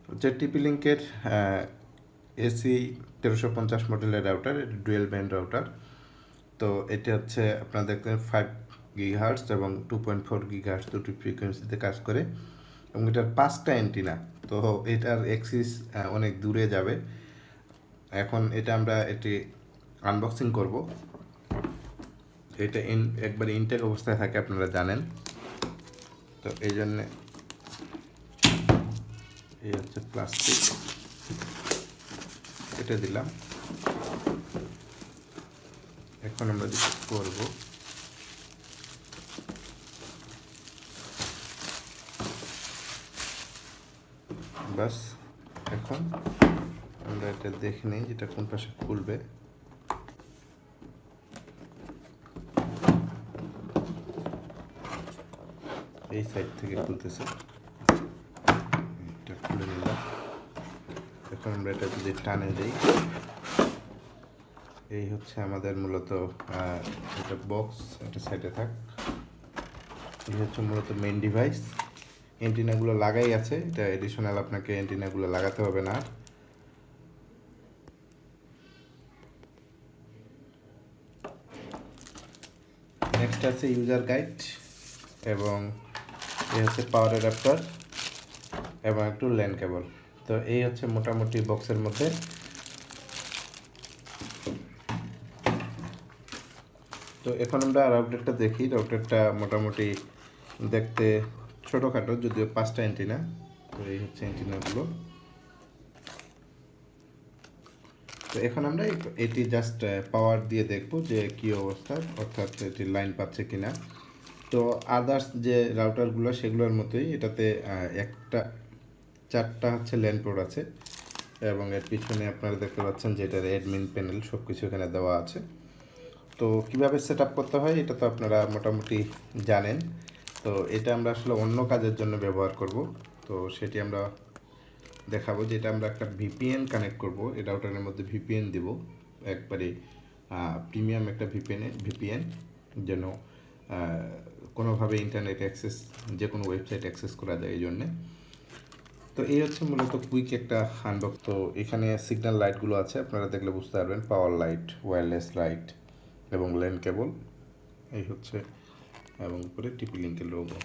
হচ্ছে টিপি লিঙ্কের এসি 1350 মডেলের রাউটার, ডুয়েল ব্যান্ড রাউটার। তো এটা হচ্ছে আপনারা দেখতেন 5 গিগাহার্টজ এবং 2.4 গিগাহার্টজ দুটি ফ্রিকোয়েন্সিতে কাজ করে, এবং এটার 5টা অ্যান্টিনা। তো এটার অ্যাক্সিস অনেক দূরে যাবে। এখন এটা আমরা এটি আনবক্সিং করব। এটা একবারে ইনটেক অবস্থায় থাকে, আপনারা জানেন। তো এই জন্যে এই হচ্ছে প্লাস্টিক, এটা দিলাম। এখন আমরা যেটা করব, বাস এখন আমরা এটা দেখে নিই যেটা কোন পাশে খুলবে। এই সাইড থেকে খুলতেছে, এটা খুলে নিলাম। এখন আমরা এটা যদি টানে দিই, এই হচ্ছে আমাদের মূলত এটা বক্স, এটা সাইডে থাক। এই হচ্ছে মূলত মেইন ডিভাইস। অ্যান্টিনাগুলো লাগাই আছে, এটা এডিশনাল, আপনাকে অ্যান্টিনাগুলো লাগাতে হবে না। নেক্সট আছে ইউজার গাইড, এবং এই হচ্ছে পাওয়ার অ্যাডাপ্টার এবং একটু ল্যান কেবল। তো এই হচ্ছে মোটামুটি বক্সের মধ্যে। তো এখন আমরা রাউটারটা দেখি। রাউটারটা মোটামুটি দেখতে ছোটোখাটো, যদিও 5টা অ্যান্টিনা। তো এই হচ্ছে অ্যান্টিনাগুলো। তো এখন আমরা এটি জাস্ট পাওয়ার দিয়ে দেখব যে কী অবস্থা, অর্থাৎ এটি লাইন পাচ্ছে কিনা। তো আদার্স যে রাউটারগুলো সেগুলোর মতোই এটাতে একটা 4টা হচ্ছে ল্যান পোর্ট আছে, এবং এর পিছনে আপনারা দেখতে পাচ্ছেন যে এটার অ্যাডমিন প্যানেল সব কিছু এখানে দেওয়া আছে। তো কীভাবে সেট আপ করতে হয় এটা তো আপনারা মোটামুটি জানেন। তো এটা আমরা আসলে অন্য কাজের জন্য ব্যবহার করব। তো সেটি আমরা দেখাবো, যেটা আমরা একটা ভিপিএন কানেক্ট করব। এই রাউটারের মধ্যে ভিপিএন দিব, একবারে প্রিমিয়াম একটা ভিপিএন, যেন কোনোভাবে ইন্টারনেট অ্যাক্সেস, যে কোনো ওয়েবসাইট অ্যাক্সেস করা যায় এই জন্যে। তো এই হচ্ছে মূলত কুইক একটা আনবক্স। তো এখানে সিগন্যাল লাইটগুলো আছে, আপনারা দেখলে বুঝতে পারবেন, পাওয়ার লাইট, ওয়্যারলেস লাইট এবং ল্যান কেবল এই হচ্ছে, এবং উপরে টিপি লিঙ্কের লোগো।